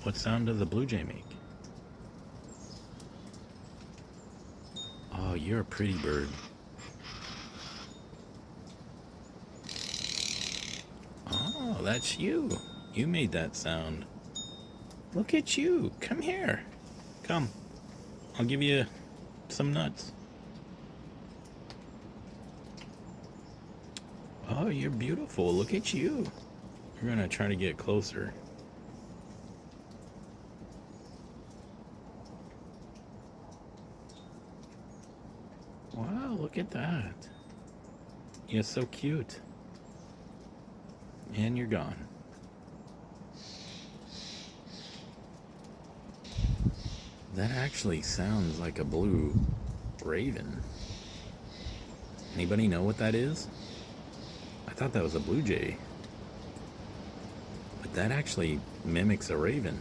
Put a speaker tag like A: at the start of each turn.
A: What sound does a blue jay make? Oh, you're a pretty bird. Oh, that's you. You made that sound. Look at you. Come here. Come. I'll give you some nuts. Oh, you're beautiful. Look at you. We're gonna try to get closer. Wow, look at that. You're so cute. And you're gone. That actually sounds like a blue raven. Anybody know what that is? I thought that was a blue jay. But that actually mimics a raven.